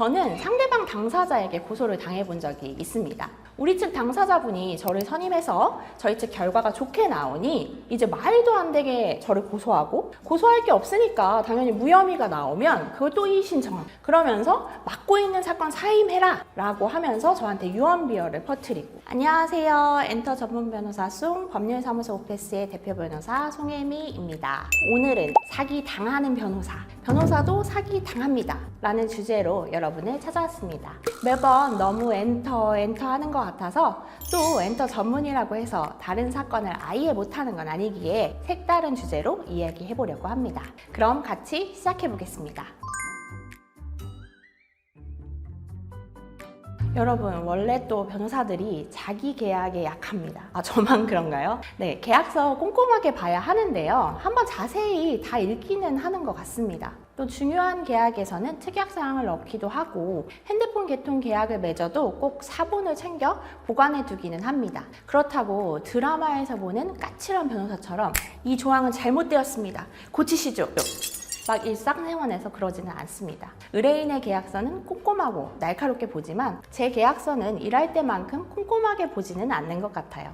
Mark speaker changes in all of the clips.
Speaker 1: 저는 상대방 당사자에게 고소를 당해본 적이 있습니다. 우리 측 당사자분이 저를 선임해서 저희 측 결과가 좋게 나오니 이제 말도 안 되게 저를 고소하고, 고소할 게 없으니까 당연히 무혐의가 나오면 그걸 또 이의신청, 그러면서 맡고 있는 사건 사임해라 라고 하면서 저한테 유언비어를 퍼뜨리고. 안녕하세요, 엔터 전문 변호사 송 법률사무소 오페스의 대표 변호사 송혜미입니다. 오늘은 사기 당하는 변호사, 변호사도 사기 당합니다 라는 주제로 여러분을 찾아왔습니다. 매번 너무 엔터 하는 것 같아서, 또 엔터 전문이라고 해서 다른 사건을 아예 못하는 건 아니기에 색다른 주제로 이야기해 보려고 합니다. 그럼 같이 시작해 보겠습니다. 여러분, 원래 또 변호사들이 자기 계약에 약합니다. 저만 그런가요? 네, 계약서 꼼꼼하게 봐야 하는데요. 한번 자세히 다 읽기는 하는 것 같습니다. 또 중요한 계약에서는 특약사항을 넣기도 하고, 핸드폰 개통 계약을 맺어도 꼭 사본을 챙겨 보관해 두기는 합니다. 그렇다고 드라마에서 보는 까칠한 변호사처럼 이 조항은 잘못되었습니다, 고치시죠, 막 일상생활에서 그러지는 않습니다. 의뢰인의 계약서는 꼼꼼하고 날카롭게 보지만 제 계약서는 일할 때만큼 꼼꼼하게 보지는 않는 것 같아요.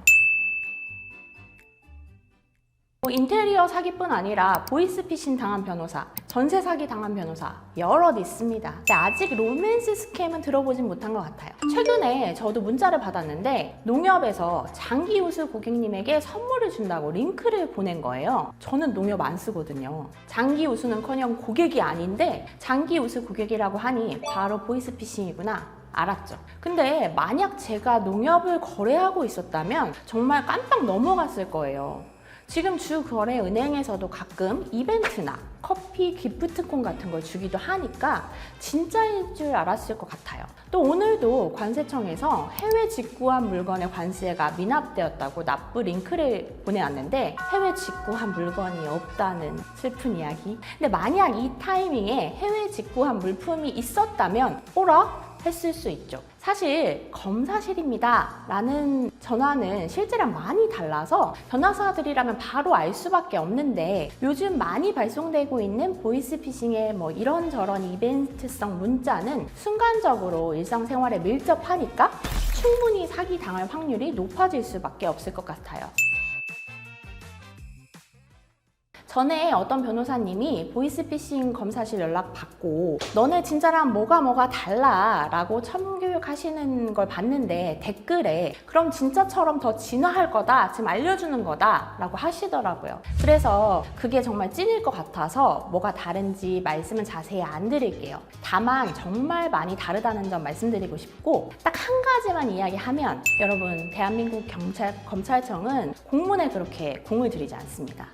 Speaker 1: 인테리어 사기뿐 아니라 보이스피싱 당한 변호사, 전세 사기 당한 변호사 여럿 있습니다. 근데 아직 로맨스 스캠은 들어보진 못한 것 같아요. 최근에 저도 문자를 받았는데 농협에서 장기우수 고객님에게 선물을 준다고 링크를 보낸 거예요. 저는 농협 안 쓰거든요. 장기우수는커녕 고객이 아닌데 장기우수 고객이라고 하니 바로 보이스피싱이구나 알았죠. 근데 만약 제가 농협을 거래하고 있었다면 정말 깜빡 넘어갔을 거예요. 지금 주 거래 은행에서도 가끔 이벤트나 커피, 기프트콘 같은 걸 주기도 하니까 진짜일 줄 알았을 것 같아요. 또 오늘도 관세청에서 해외 직구한 물건의 관세가 미납되었다고 납부 링크를 보내왔는데 해외 직구한 물건이 없다는 슬픈 이야기. 근데 만약 이 타이밍에 해외 직구한 물품이 있었다면 오라? 했을 수 있죠. 사실 검사실입니다 라는 전화는 실제랑 많이 달라서 변호사들이라면 바로 알 수밖에 없는데, 요즘 많이 발송되고 있는 보이스피싱의 이런저런 이벤트성 문자는 순간적으로 일상생활에 밀접하니까 충분히 사기 당할 확률이 높아질 수밖에 없을 것 같아요. 전에 어떤 변호사님이 보이스피싱 검사실 연락 받고 너네 진짜랑 뭐가 달라 라고 첨교육 하시는 걸 봤는데 댓글에 그럼 진짜처럼 더 진화할 거다, 지금 알려주는 거다 라고 하시더라고요. 그래서 그게 정말 찐일 것 같아서 뭐가 다른지 말씀은 자세히 안 드릴게요. 다만 정말 많이 다르다는 점 말씀드리고 싶고, 딱 한 가지만 이야기하면, 여러분, 대한민국 검찰청은 공문에 그렇게 공을 들이지 않습니다.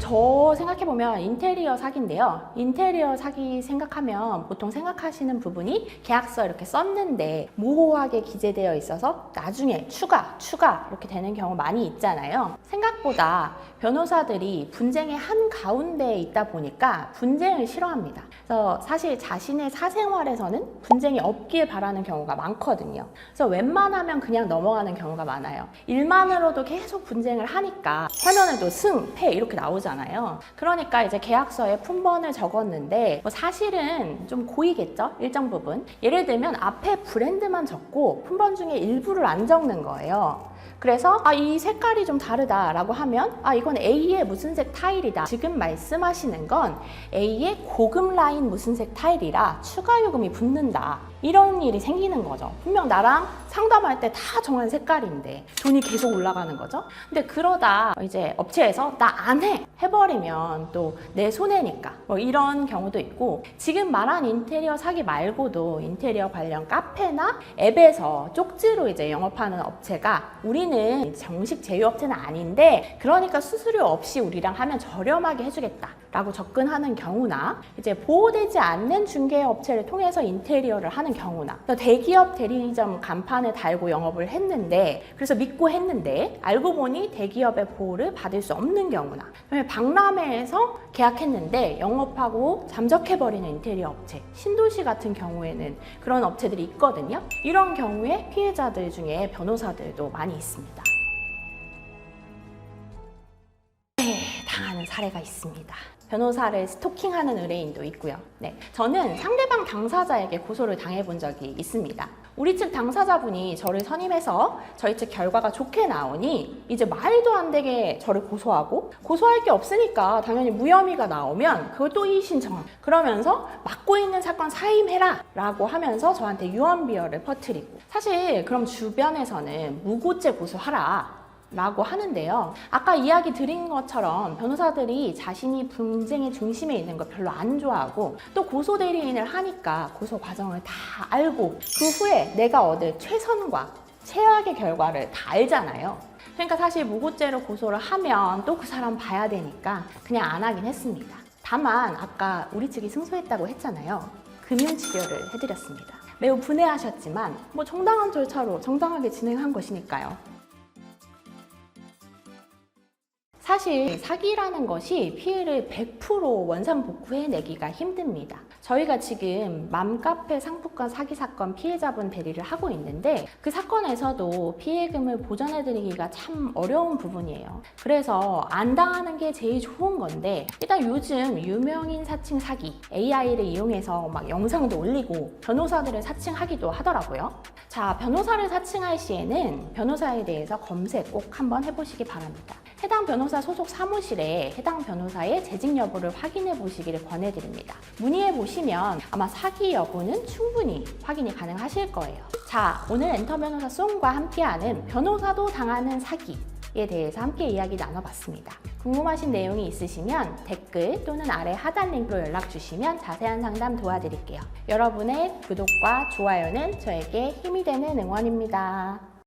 Speaker 1: 저 생각해보면 인테리어 사기인데요. 인테리어 사기 생각하면 보통 생각하시는 부분이 계약서 이렇게 썼는데 모호하게 기재되어 있어서 나중에 추가 이렇게 되는 경우 많이 있잖아요. 생각보다 변호사들이 분쟁의 한가운데에 있다 보니까 분쟁을 싫어합니다. 그래서 사실 자신의 사생활에서는 분쟁이 없길 바라는 경우가 많거든요. 그래서 웬만하면 그냥 넘어가는 경우가 많아요. 일만으로도 계속 분쟁을 하니까 화면에도 승, 패 이렇게 나오잖아요. 그러니까 이제 계약서에 품번을 적었는데 사실은 좀 고이겠죠? 일정 부분. 예를 들면 앞에 브랜드만 적고 품번 중에 일부를 안 적는 거예요. 그래서 이 색깔이 좀 다르다라고 하면 이건 A의 무슨 색 타일이다. 지금 말씀하시는 건 A의 고급 라인 무슨 색 타일이라 추가 요금이 붙는다. 이런 일이 생기는 거죠. 분명 나랑 상담할 때 다 정한 색깔인데 돈이 계속 올라가는 거죠. 근데 그러다 이제 업체에서 나 안 해버리면 또 내 손해니까 이런 경우도 있고, 지금 말한 인테리어 사기 말고도 인테리어 관련 카페나 앱에서 쪽지로 이제 영업하는 업체가 우리는 정식 제휴업체는 아닌데 그러니까 수수료 없이 우리랑 하면 저렴하게 해주겠다 라고 접근하는 경우나, 이제 보호되지 않는 중개업체를 통해서 인테리어를 하는 경우나, 대기업 대리점 간판을 달고 영업을 했는데, 그래서 믿고 했는데 알고 보니 대기업의 보호를 받을 수 없는 경우나, 박람회에서 계약했는데 영업하고 잠적해버리는 인테리어 업체, 신도시 같은 경우에는 그런 업체들이 있거든요. 이런 경우에 피해자들 중에 변호사들도 많이 있습니다. 당하는 당하는 사례가 있습니다. 변호사를 스토킹하는 의뢰인도 있고요. 네, 저는 상대방 당사자에게 고소를 당해본 적이 있습니다. 우리 측 당사자분이 저를 선임해서 저희 측 결과가 좋게 나오니 이제 말도 안 되게 저를 고소하고, 고소할 게 없으니까 당연히 무혐의가 나오면 그걸 또 이의신청, 그러면서 맡고 있는 사건 사임해라 라고 하면서 저한테 유언비어를 퍼뜨리고, 사실 그럼 주변에서는 무고죄 고소하라 라고 하는데요. 아까 이야기 드린 것처럼 변호사들이 자신이 분쟁의 중심에 있는 걸 별로 안 좋아하고, 또 고소 대리인을 하니까 고소 과정을 다 알고 그 후에 내가 얻을 최선과 최악의 결과를 다 알잖아요. 그러니까 사실 무고죄로 고소를 하면 또 그 사람 봐야 되니까 그냥 안 하긴 했습니다. 다만 아까 우리 측이 승소했다고 했잖아요. 금융치료를 해드렸습니다. 매우 분해하셨지만 뭐 정당한 절차로 정당하게 진행한 것이니까요. 사실 사기라는 것이 피해를 100% 원상복구해내기가 힘듭니다. 저희가 지금 맘카페 상품권 사기 사건 피해자분 대리를 하고 있는데, 그 사건에서도 피해금을 보전해드리기가 참 어려운 부분이에요. 그래서 안 당하는 게 제일 좋은 건데, 일단 요즘 유명인 사칭 사기, AI를 이용해서 막 영상도 올리고 변호사들을 사칭하기도 하더라고요. 자, 변호사를 사칭할 시에는 변호사에 대해서 검색 꼭 한번 해보시기 바랍니다. 해당 변호사 소속 사무실에 해당 변호사의 재직 여부를 확인해 보시기를 권해드립니다. 문의해 보시면 아마 사기 여부는 충분히 확인이 가능하실 거예요. 자, 오늘 엔터 변호사 송과 함께하는 변호사도 당하는 사기에 대해서 함께 이야기 나눠봤습니다. 궁금하신 내용이 있으시면 댓글 또는 아래 하단 링크로 연락 주시면 자세한 상담 도와드릴게요. 여러분의 구독과 좋아요는 저에게 힘이 되는 응원입니다.